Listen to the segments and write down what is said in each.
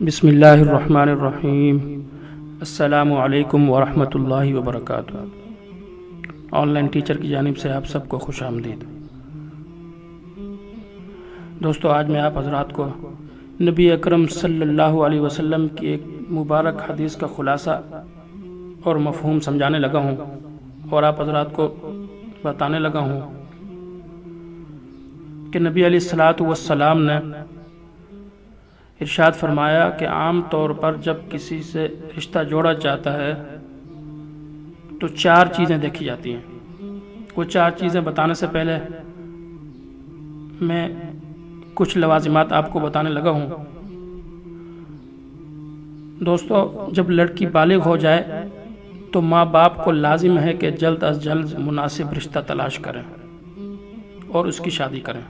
بسم اللہ الرحمن الرحیم۔ السلام علیکم ورحمۃ اللہ وبرکاتہ۔ آن لائن ٹیچر کی جانب سے آپ سب کو خوش آمدید۔ دوستو، آج میں آپ حضرات کو نبی اکرم صلی اللہ علیہ وسلم کی ایک مبارک حدیث کا خلاصہ اور مفہوم سمجھانے لگا ہوں اور آپ حضرات کو بتانے لگا ہوں کہ نبی علیہ الصلوۃ والسلام نے ارشاد فرمایا کہ عام طور پر جب کسی سے رشتہ جوڑا جاتا ہے تو 4 چیزیں دیکھی جاتی ہیں۔ وہ 4 چیزیں بتانے سے پہلے میں کچھ لوازمات آپ کو بتانے لگا ہوں۔ دوستو، جب لڑکی بالغ ہو جائے تو ماں باپ کو لازم ہے کہ جلد از جلد مناسب رشتہ تلاش کریں اور اس کی شادی کریں،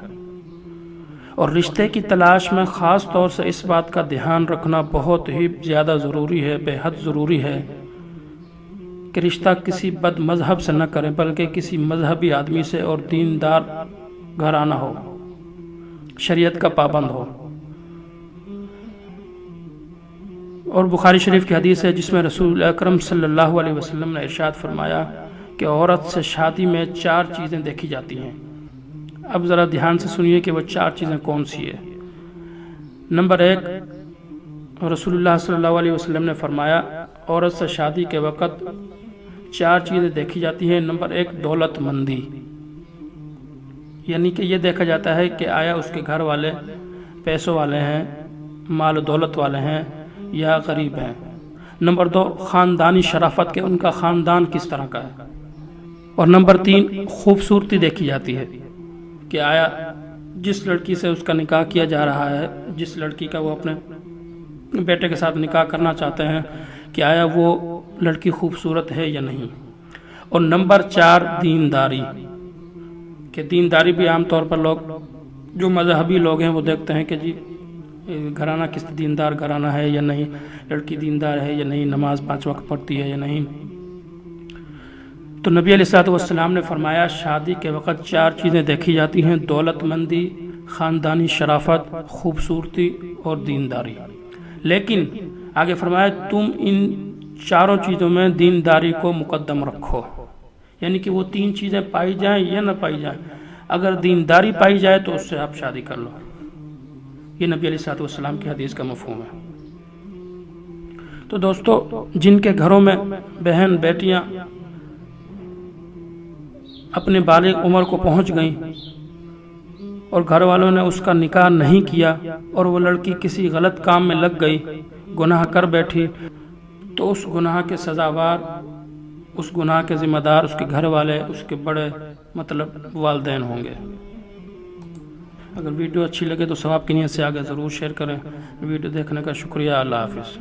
اور رشتے کی تلاش میں خاص طور سے اس بات کا دھیان رکھنا بہت ہی زیادہ ضروری ہے، بے حد ضروری ہے کہ رشتہ کسی بد مذہب سے نہ کریں بلکہ کسی مذہبی آدمی سے اور دیندار گھرانہ ہو، شریعت کا پابند ہو۔ اور بخاری شریف کی حدیث ہے جس میں رسول اکرم صلی اللہ علیہ وسلم نے ارشاد فرمایا کہ عورت سے شادی میں 4 چیزیں دیکھی جاتی ہیں۔ اب ذرا دھیان سے سنیے کہ وہ 4 چیزیں کون سی ہیں۔ نمبر 1، رسول اللہ صلی اللہ علیہ وسلم نے فرمایا عورت سے شادی کے وقت 4 چیزیں دیکھی جاتی ہیں۔ نمبر 1، دولت مندی، یعنی کہ یہ دیکھا جاتا ہے کہ آیا اس کے گھر والے پیسوں والے ہیں، مال و دولت والے ہیں یا غریب ہیں۔ نمبر 2، خاندانی شرافت، کہ ان کا خاندان کس طرح کا ہے۔ اور نمبر 3، خوبصورتی دیکھی جاتی ہے کہ آیا جس لڑکی سے اس کا نکاح کیا جا رہا ہے، جس لڑکی کا وہ اپنے بیٹے کے ساتھ نکاح کرنا چاہتے ہیں، کہ آیا وہ لڑکی خوبصورت ہے یا نہیں۔ اور نمبر 4، دینداری، کہ دینداری بھی عام طور پر لوگ جو مذہبی لوگ ہیں وہ دیکھتے ہیں کہ جی گھرانہ کس دیندار گھرانہ ہے یا نہیں، لڑکی دیندار ہے یا نہیں، نماز 5 وقت پڑھتی ہے یا نہیں۔ تو نبی علیہ الصلوۃ والسلام نے فرمایا شادی کے وقت 4 چیزیں دیکھی جاتی ہیں: دولت مندی، خاندانی شرافت، خوبصورتی اور دینداری۔ لیکن آگے فرمایا تم ان 4 چیزوں میں دینداری کو مقدم رکھو، یعنی کہ وہ 3 چیزیں پائی جائیں یا نہ پائی جائیں، اگر دینداری پائی جائے تو اس سے آپ شادی کر لو۔ یہ نبی علیہ الصلوۃ والسلام کی حدیث کا مفہوم ہے۔ تو دوستو، جن کے گھروں میں بہن بیٹیاں اپنے بالغ عمر کو پہنچ گئیں اور گھر والوں نے اس کا نکاح نہیں کیا اور وہ لڑکی کسی غلط کام میں لگ گئی، گناہ کر بیٹھی، تو اس گناہ کے سزاوار، اس گناہ کے ذمہ دار اس کے گھر والے، اس کے بڑے والدین ہوں گے۔ اگر ویڈیو اچھی لگے تو ثواب کی نیت سے آگے ضرور شیئر کریں۔ ویڈیو دیکھنے کا شکریہ۔ اللہ حافظ۔